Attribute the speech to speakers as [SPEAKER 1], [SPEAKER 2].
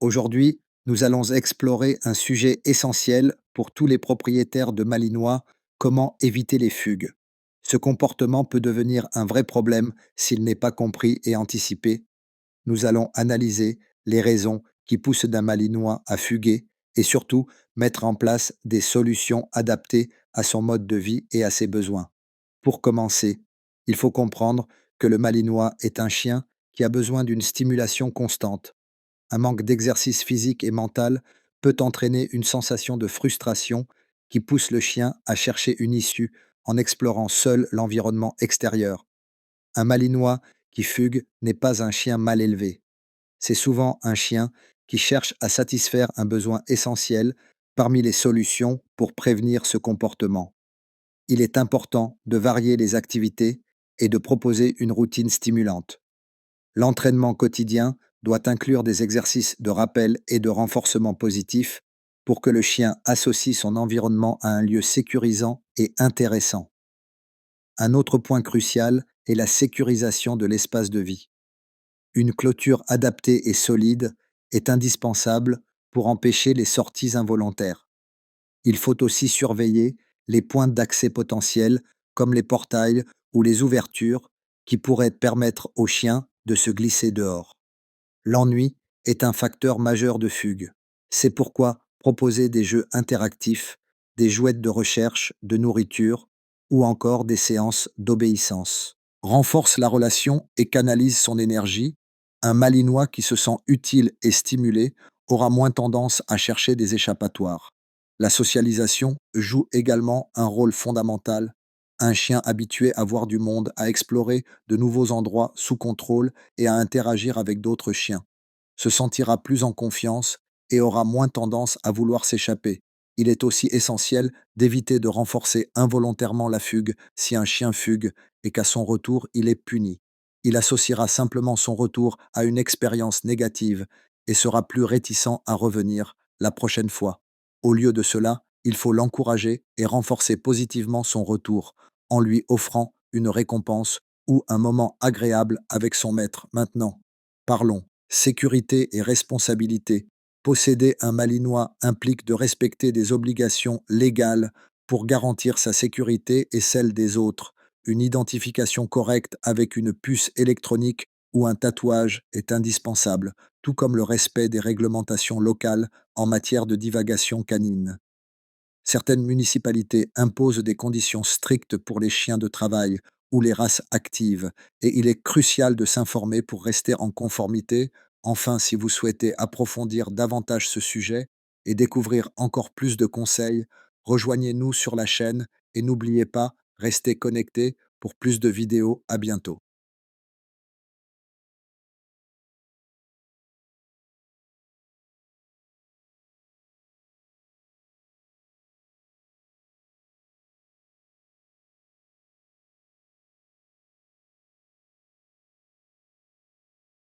[SPEAKER 1] Aujourd'hui, nous allons explorer un sujet essentiel pour tous les propriétaires de Malinois, comment éviter les fugues. Ce comportement peut devenir un vrai problème s'il n'est pas compris et anticipé. Nous allons analyser les raisons qui poussent d'un Malinois à fuguer et surtout mettre en place des solutions adaptées à son mode de vie et à ses besoins. Pour commencer, il faut comprendre que le Malinois est un chien qui a besoin d'une stimulation constante. Un manque d'exercice physique et mental peut entraîner une sensation de frustration qui pousse le chien à chercher une issue en explorant seul l'environnement extérieur. Un Malinois qui fugue n'est pas un chien mal élevé. C'est souvent un chien qui cherche à satisfaire un besoin essentiel parmi les solutions pour prévenir ce comportement. Il est important de varier les activités et de proposer une routine stimulante. L'entraînement quotidien doit inclure des exercices de rappel et de renforcement positif pour que le chien associe son environnement à un lieu sécurisant et intéressant. Un autre point crucial est la sécurisation de l'espace de vie. Une clôture adaptée et solide est indispensable pour empêcher les sorties involontaires. Il faut aussi surveiller les points d'accès potentiels comme les portails ou les ouvertures qui pourraient permettre aux chiens de se glisser dehors. L'ennui est un facteur majeur de fugue. C'est pourquoi proposer des jeux interactifs, des jouets de recherche, de nourriture ou encore des séances d'obéissance renforce la relation et canalise son énergie. Un Malinois qui se sent utile et stimulé aura moins tendance à chercher des échappatoires. La socialisation joue également un rôle fondamental. Un chien habitué à voir du monde, à explorer de nouveaux endroits sous contrôle et à interagir avec d'autres chiens se sentira plus en confiance et aura moins tendance à vouloir s'échapper. Il est aussi essentiel d'éviter de renforcer involontairement la fugue si un chien fugue et qu'à son retour il est puni. Il associera simplement son retour à une expérience négative et sera plus réticent à revenir la prochaine fois. Au lieu de cela, il faut l'encourager et renforcer positivement son retour en lui offrant une récompense ou un moment agréable avec son maître. Maintenant, parlons sécurité et responsabilité. Posséder un Malinois implique de respecter des obligations légales pour garantir sa sécurité et celle des autres. Une identification correcte avec une puce électronique ou un tatouage est indispensable, tout comme le respect des réglementations locales en matière de divagation canine. Certaines municipalités imposent des conditions strictes pour les chiens de travail ou les races actives, et il est crucial de s'informer pour rester en conformité. Enfin, si vous souhaitez approfondir davantage ce sujet et découvrir encore plus de conseils, rejoignez-nous sur la chaîne et n'oubliez pas, restez connectés pour plus de vidéos. À bientôt.